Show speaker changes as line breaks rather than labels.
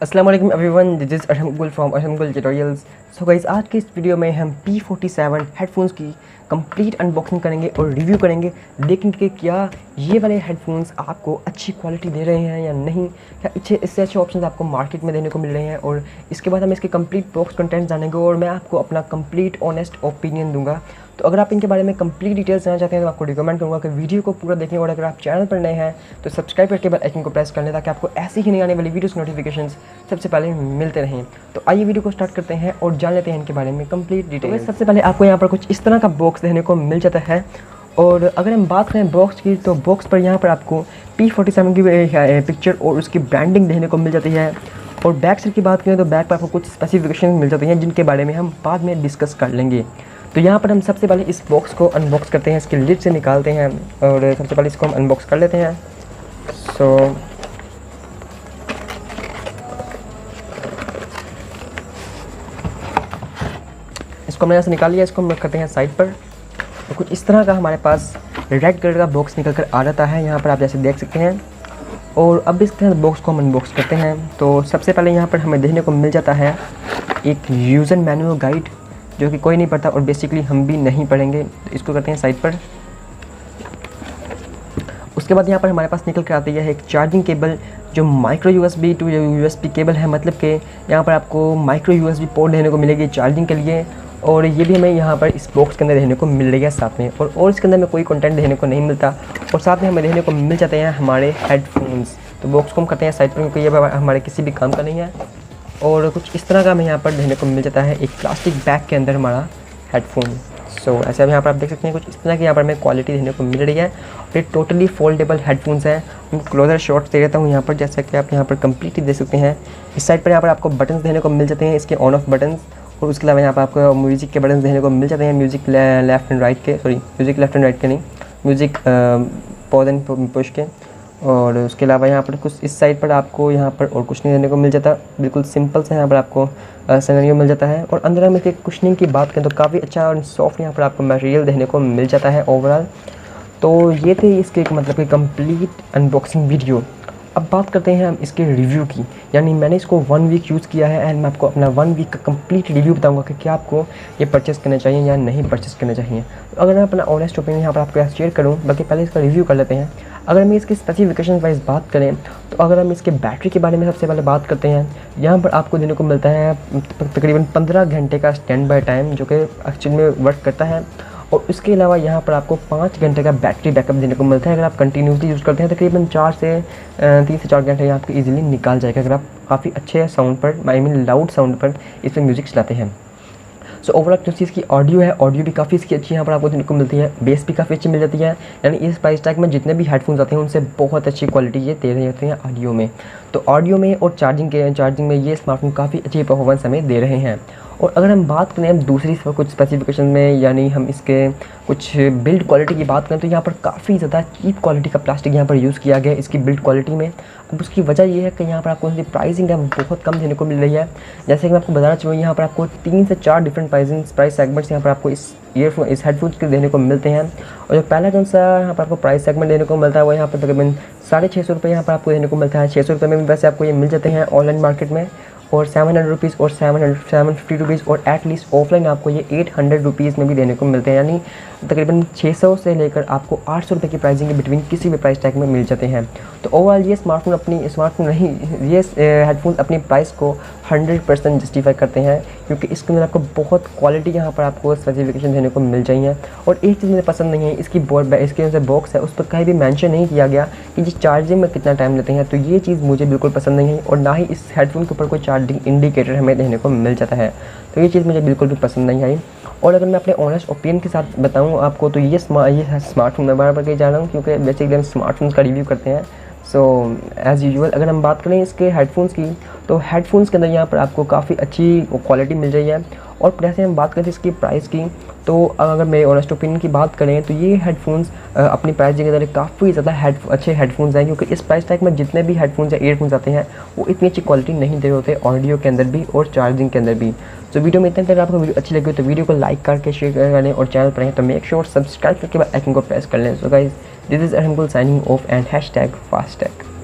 अस्सलाम वालेकुम everyone, this is Arham गुल फ्रॉम अरहम गुल ट्यूटोरियल्स। सो गाइस, आज के इस वीडियो में हम P47 हेडफोन्स की कंप्लीट अनबॉक्सिंग करेंगे और रिव्यू करेंगे। देखेंगे कि क्या ये वाले हेडफोन्स आपको अच्छी क्वालिटी दे रहे हैं या नहीं, क्या इससे अच्छे ऑप्शंस आपको मार्केट में देने को मिल रहे हैं। और इसके बाद हम इसके कंप्लीट बॉक्स कंटेंट जानेंगे और मैं आपको अपना कंप्लीट ऑनेस्ट ओपिनियन दूंगा। तो अगर आप इनके बारे में कंप्लीट डिटेल्स जानना चाहते हैं तो आपको रिकमेंड करूँगा कि वीडियो को पूरा देखें। और अगर आप चैनल पर नए हैं तो सब्सक्राइब करके बेल आइकन को प्रेस कर लें ताकि आपको ऐसी ही नहीं आने वाली वीडियोस नोटिफिकेशंस सबसे पहले मिलते रहें। तो आइए वीडियो को स्टार्ट करते हैं और जान लेते हैं इनके बारे में कंप्लीट डिटेल्स। सबसे पहले आपको यहाँ पर कुछ इस तरह का बॉक्स देखने को मिल जाता है। और अगर हम बात करें बॉक्स की तो बॉक्स पर यहाँ पर आपको P47 की पिक्चर और उसकी ब्रांडिंग देखने को मिल जाती है। और बैक साइड की बात करें तो बैक पर आपको कुछ स्पेसिफिकेशन मिल जाती हैं जिनके बारे में हम बाद में डिस्कस कर लेंगे। तो यहाँ पर हम सबसे पहले इस बॉक्स को अनबॉक्स करते हैं, इसके लिड से निकालते हैं और सबसे पहले इसको हम अनबॉक्स कर लेते हैं। सो इसको हमने यहाँ से निकाल लिया, इसको हम करते हैं साइड पर। तो कुछ इस तरह का हमारे पास रेड कलर का बॉक्स निकल कर आ जाता है, यहाँ पर आप जैसे देख सकते हैं। और अब इस तरह बॉक्स को हम अनबॉक्स करते हैं तो सबसे पहले यहाँ पर हमें देखने को मिल जाता है एक यूज़र मैनुअल गाइड, जो कि कोई नहीं पढ़ता और बेसिकली हम भी नहीं पढ़ेंगे। तो इसको करते हैं साइड पर। उसके बाद यहाँ पर हमारे पास निकल कर आती है एक चार्जिंग केबल, जो micro USB to USB cable है। मतलब कि यहाँ पर आपको माइक्रो USB पोर्ट देने को मिलेगी चार्जिंग के लिए। और ये भी हमें यहाँ पर इस बॉक्स के अंदर देखने को मिल रही है साथ में। और इसके अंदर में कोई कंटेंट देखने को नहीं मिलता। और साथ में हमें देखने को मिल जाते हैं हमारे हेडफोन्स। तो बॉक्स को हम करते हैं साइड पर क्योंकि ये हमारे किसी भी काम का नहीं है। और कुछ इस तरह का हमें यहाँ पर देखने को मिल जाता है एक प्लास्टिक बैग के अंदर हमारा हेडफोन। सो ऐसे अब यहाँ पर आप देख सकते हैं कुछ इस तरह की यहाँ पर हमें क्वालिटी देखने को मिल रही है। और ये टोटली फोल्डेबल हेडफोन्स हैं। मैं क्लोजर शॉट्स दे देता हूँ यहाँ पर, जैसा कि आप यहाँ पर कंप्लीटली देख सकते हैं। इस साइड पर यहाँ पर आपको बटन्स देखने को मिल जाते हैं, इसके ऑन ऑफ बटन्स। और उसके अलावा यहाँ पर आपको म्यूज़िक के बटन्स देखने को मिल जाते हैं, म्यूज़िक लेफ्ट एंड राइट के, म्यूज़िक लेफ्ट एंड राइट के नहीं, म्यूज़िक पॉज एंड पुश के। और उसके अलावा यहाँ पर कुछ इस साइड पर आपको यहाँ पर और कुछ नहीं देने को मिल जाता, बिल्कुल सिंपल से यहाँ पर आपको सिनेरियो मिल जाता है। और अंदर हम इसके कुशनिंग की बात करें तो काफ़ी अच्छा और सॉफ्ट यहाँ पर आपको मटेरियल देखने को मिल जाता है ओवरऑल। तो ये थे इसके मतलब कि कंप्लीट अनबॉक्सिंग वीडियो। अब बात करते हैं हम इसके रिव्यू की। यानी मैंने इसको 1 वीक यूज़ किया है एंड मैं आपको अपना 1 वीक का कंप्लीट रिव्यू बताऊंगा कि क्या आपको ये परचेस करना चाहिए या नहीं परचेस करना चाहिए। तो अगर मैं अपना ऑनेस्ट ओपिनियन यहाँ पर आपके साथ शेयर करूँ, बल्कि पहले इसका रिव्यू कर लेते हैं। अगर हम इसके स्पेसिफिकेशन वाइज बात करें तो अगर हम इसके बैटरी के बारे में सबसे पहले बात करते हैं, यहाँ पर आपको देने को मिलता है तकरीबन 15 घंटे का स्टैंड बाय टाइम, जो कि एक्चुअल में वर्क करता है। और उसके अलावा यहाँ पर आपको 5 घंटे का बैटरी बैकअप देने को मिलता है। अगर आप कंटिन्यूसली यूज़ करते हैं तकरीबन 3 से 4 घंटे आपको इजीली निकाल जाएगा, अगर आप काफ़ी अच्छे साउंड पर, आई मीन लाउड साउंड पर इस पर म्यूज़िक चलाते हैं। सो ओवरऑल जो चीज़ की ऑडियो है, ऑडियो भी काफ़ी इसकी अच्छी यहाँ पर आपको देखने को मिलती है। बेस भी काफ़ी अच्छी मिल जाती है। यानी इस प्राइस टैग में जितने भी हेडफोन्स आते हैं उनसे बहुत अच्छी क्वालिटी ये दे रहे होते हैं ऑडियो में। तो ऑडियो में और चार्जिंग में ये स्मार्टफोन काफ़ी अच्छी परफॉर्मेंस हमें दे रहे हैं। और अगर हम बात करें दूसरी कुछ स्पेसिफिकेशन में, यानी हम इसके कुछ बिल्ड क्वालिटी की बात करें तो यहाँ पर काफ़ी ज़्यादा चीप क्वालिटी का प्लास्टिक यहाँ पर यूज़ किया गया है इसकी बिल्ड क्वालिटी में। अब उसकी वजह ये है कि यहाँ पर आपको प्राइसिंग है बहुत कम देने को मिल रही है। जैसे कि मैं आपको बताना चाहूँ, यहाँ पर आपको 3 से 4 डिफरेंट प्राइस सेगमेंट्स यहाँ पर आपको इस हेडफोन्स के देने को मिलते हैं। और जो पहला कौन सा यहाँ पर आपको प्राइस सेगमेंट देने को मिलता है वो यहाँ पर तकरीबन 650 रुपये यहाँ पर आपको देने को मिलता है। 600 रुपये में भी वैसे आपको ये मिल जाते हैं ऑनलाइन मार्केट में, और 700 रुपीज़ और 750 रुपीज़, और एटलीस्ट ऑफलाइन आपको ये 800 रुपीज़ में भी देने को मिलते हैं। यानी तकरीबन 600 से लेकर आपको 800 रुपये की प्राइसिंग के बिटवीन किसी भी प्राइस टैग में मिल जाते हैं। तो ओवरऑल ये हेडफोन अपनी प्राइस को 100% जस्टिफाई करते हैं, क्योंकि इसके अंदर आपको बहुत क्वालिटी यहाँ पर आपको स्पेसिफिकेशन देने को मिल जाएंगे। और एक चीज़ मुझे पसंद नहीं है, इसके जो बॉक्स है उस पर कहीं भी मेंशन नहीं किया गया कि ये चार्जिंग में कितना टाइम लेते हैं। तो ये चीज़ मुझे बिल्कुल पसंद नहीं है। और ना ही इस हेडफोन के ऊपर कोई चार्जिंग इंडिकेटर हमें देखने को मिल जाता है। तो ये चीज़ मुझे बिल्कुल भी पसंद नहीं आई। और अगर मैं अपने ऑनेस्ट ओपिनियन के साथ बताऊँ आपको, तो ये स्मार्टफोन मैं बार बार कहीं जा रहा हूँ क्योंकि बेसिकली हम स्मार्टफोन्स का रिव्यू करते हैं। सो एज़ यूजुअल अगर हम बात करें इसके हेडफोन्स की, तो हेडफोन्स के अंदर यहाँ पर आपको काफ़ी अच्छी क्वालिटी मिल रही है। और जैसे हम बात करें इसकी प्राइस की, तो अगर मेरे ऑनेस्ट ओपिनियन की बात करें तो ये हेडफोन्स अपनी प्राइस के अंदर काफ़ी ज़्यादा अच्छे हेडफोन्स हैं, क्योंकि इस प्राइस टैग में जितने भी हेडफोन्स या ईयरफोन्स आते हैं वो इतनी अच्छी क्वालिटी नहीं दे रहे होते, ऑडियो के अंदर भी और चार्जिंग के अंदर भी। तो वीडियो में इतना, अगर आपको वीडियो अच्छी लगी तो वीडियो को लाइक करके शेयर कर लें, और चैनल पर हैं तो मेक श्योर सब्सक्राइब करके बेल आइकन को प्रेस कर लें। So guys, this is Arham गुल साइनिंग ऑफ एंड #FastTag।